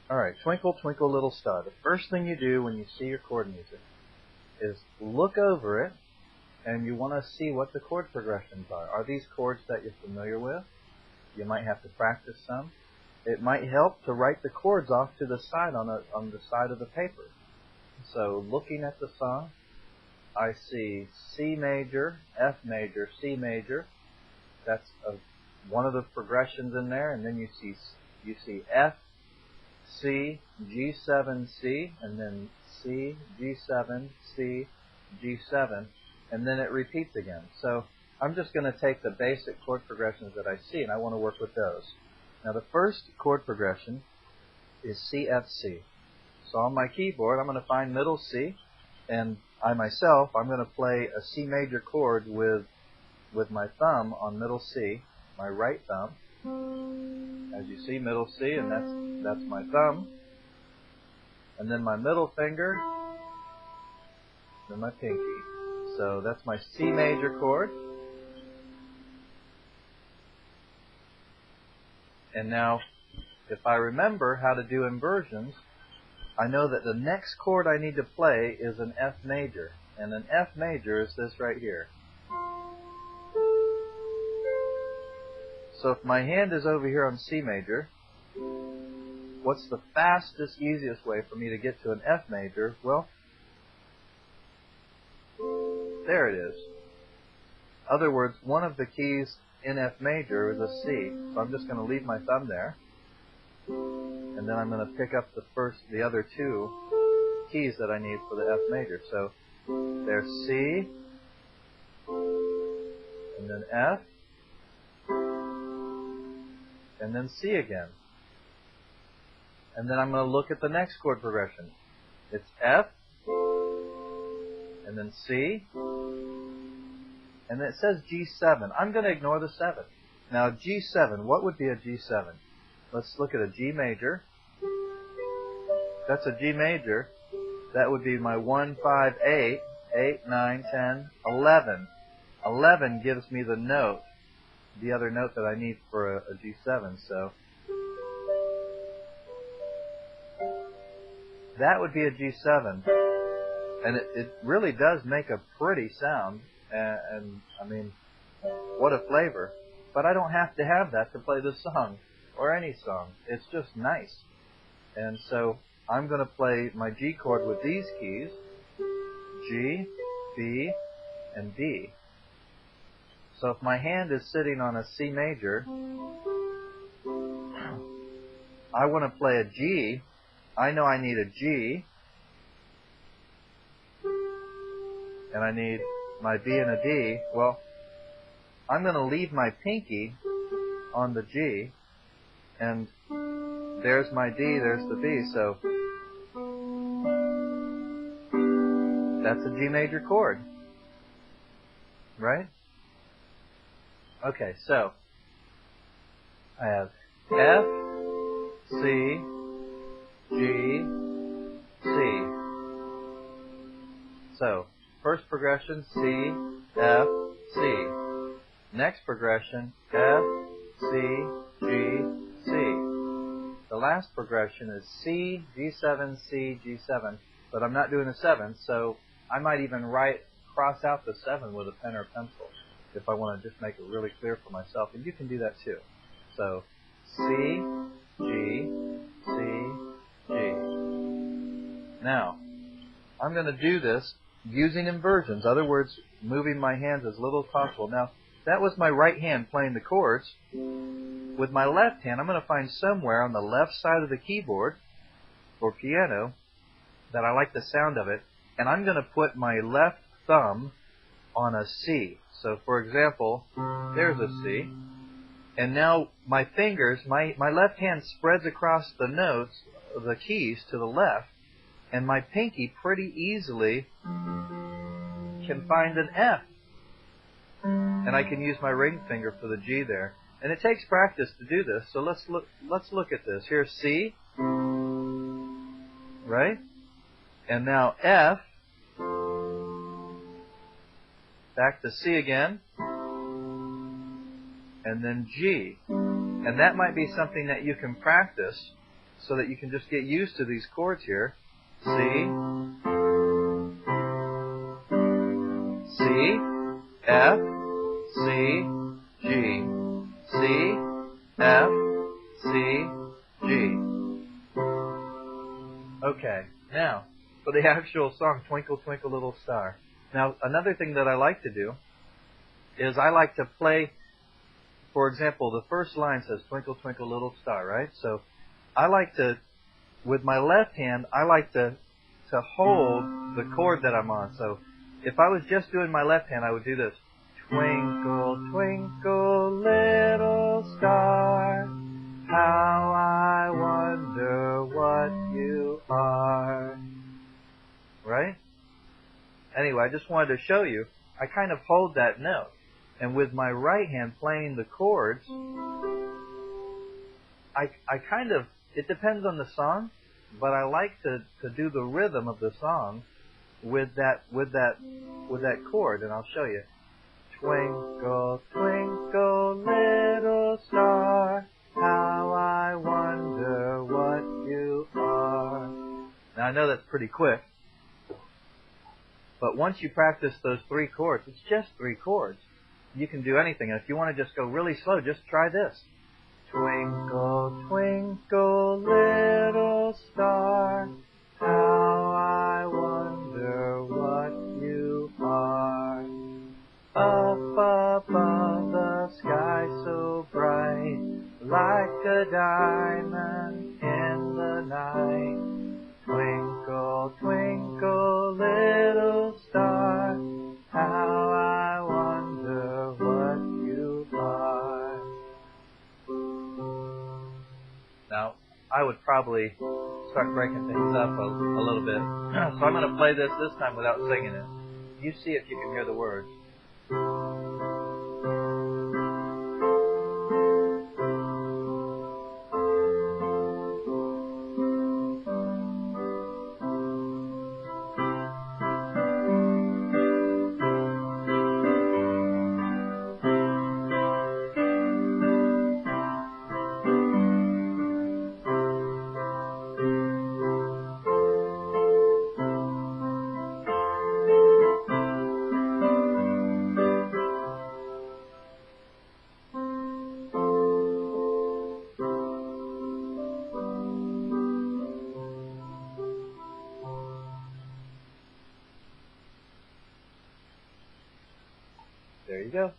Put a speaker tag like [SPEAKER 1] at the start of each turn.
[SPEAKER 1] Alright, Twinkle, Twinkle, Little Star. The first thing you do when you see your chord music is look over it, and you want to see what the chord progressions are. Are these chords that you're familiar with? You might have to practice some. It might help to write the chords off to the side on the side of the paper. So looking at the song, I see C major, F major, C major. That's one of the progressions in there, and then you see F, C, G7, C, and then C, G7, C, G7, and then it repeats again. So I'm just going to take the basic chord progressions that I see, and I want to work with those. Now the first chord progression is C, F, C. So on my keyboard, I'm going to find middle C, and I'm going to play a C major chord with my thumb on middle C, my right thumb. As you see, middle C, and that's my thumb. And then my middle finger, then my pinky. So that's my C major chord. And now, if I remember how to do inversions, I know that the next chord I need to play is an F major. And an F major is this right here. So if my hand is over here on C major, what's the fastest, easiest way for me to get to an F major? Well, there it is. In other words, one of the keys in F major is a C. So I'm just going to leave my thumb there. And then I'm going to pick up the other two keys that I need for the F major. So there's C, and then F, and then C again. And then I'm going to look at the next chord progression. It's F, and then C, and then it says G7. I'm going to ignore the 7. Now G7, what would be a G7? Let's look at a G major. That's a G major. That would be my 1, 5, 8, 8, 9, 10, 11. 11 gives me the note, the other note that I need for a G7. So that would be a G7. And it really does make a pretty sound. And I mean, what a flavor. But I don't have to have that to play this song, or any song. It's just nice. And so I'm going to play my G chord with these keys, G, B, and D. So if my hand is sitting on a C major, I want to play a G. I know I need a G, and I need my B and a D. Well, I'm going to leave my pinky on the G, and there's my D, there's the B, so that's a G major chord, right? Okay, so I have F, C, G, C. So first progression, C, F, C. Next progression, F, C, G, C. The last progression is C, G7, C, G7, but I'm not doing a 7, so I might even cross out the 7 with a pen or pencil if I want to just make it really clear for myself, and you can do that too. So C, G, C, G. Now, I'm going to do this using inversions, in other words, moving my hands as little as possible. Now, that was my right hand playing the chords. With my left hand, I'm going to find somewhere on the left side of the keyboard or piano that I like the sound of it, and I'm going to put my left thumb on a C. So, for example, there's a C. And now my fingers, my left hand spreads across the notes, the keys to the left, and my pinky pretty easily can find an F. And I can use my ring finger for the G there. And it takes practice to do this, so let's look at this. Here's C, right? And now F, back to C again, and then G. And that might be something that you can practice so that you can just get used to these chords here. C, C, F, C, G, C, F, C, G. Okay, now for the actual song, Twinkle, Twinkle, Little Star. Now, another thing that I like to do is I like to play, for example, the first line says, Twinkle, Twinkle, Little Star, right? So I like to, with my left hand, I like to hold the chord that I'm on. So if I was just doing my left hand, I would do this. Twinkle, twinkle, little star, how I wonder what you are. Right? Anyway, I just wanted to show you, I kind of hold that note. And with my right hand playing the chords, I kind of, it depends on the song, but I like to do the rhythm of the song with that chord, and I'll show you. Twinkle, twinkle, little star, how I wonder what you are. Now I know that's pretty quick, but once you practice those three chords, it's just three chords. You can do anything. And if you want to just go really slow, just try this. Twinkle, twinkle, little star, how I wonder what you are. Up above the sky so bright, like a diamond in the night. Twinkle, twinkle, little star, how I wonder what you are. Now, I would probably start breaking things up a little bit. So I'm going to play this time without singing it. You see if you can hear the words. There you go.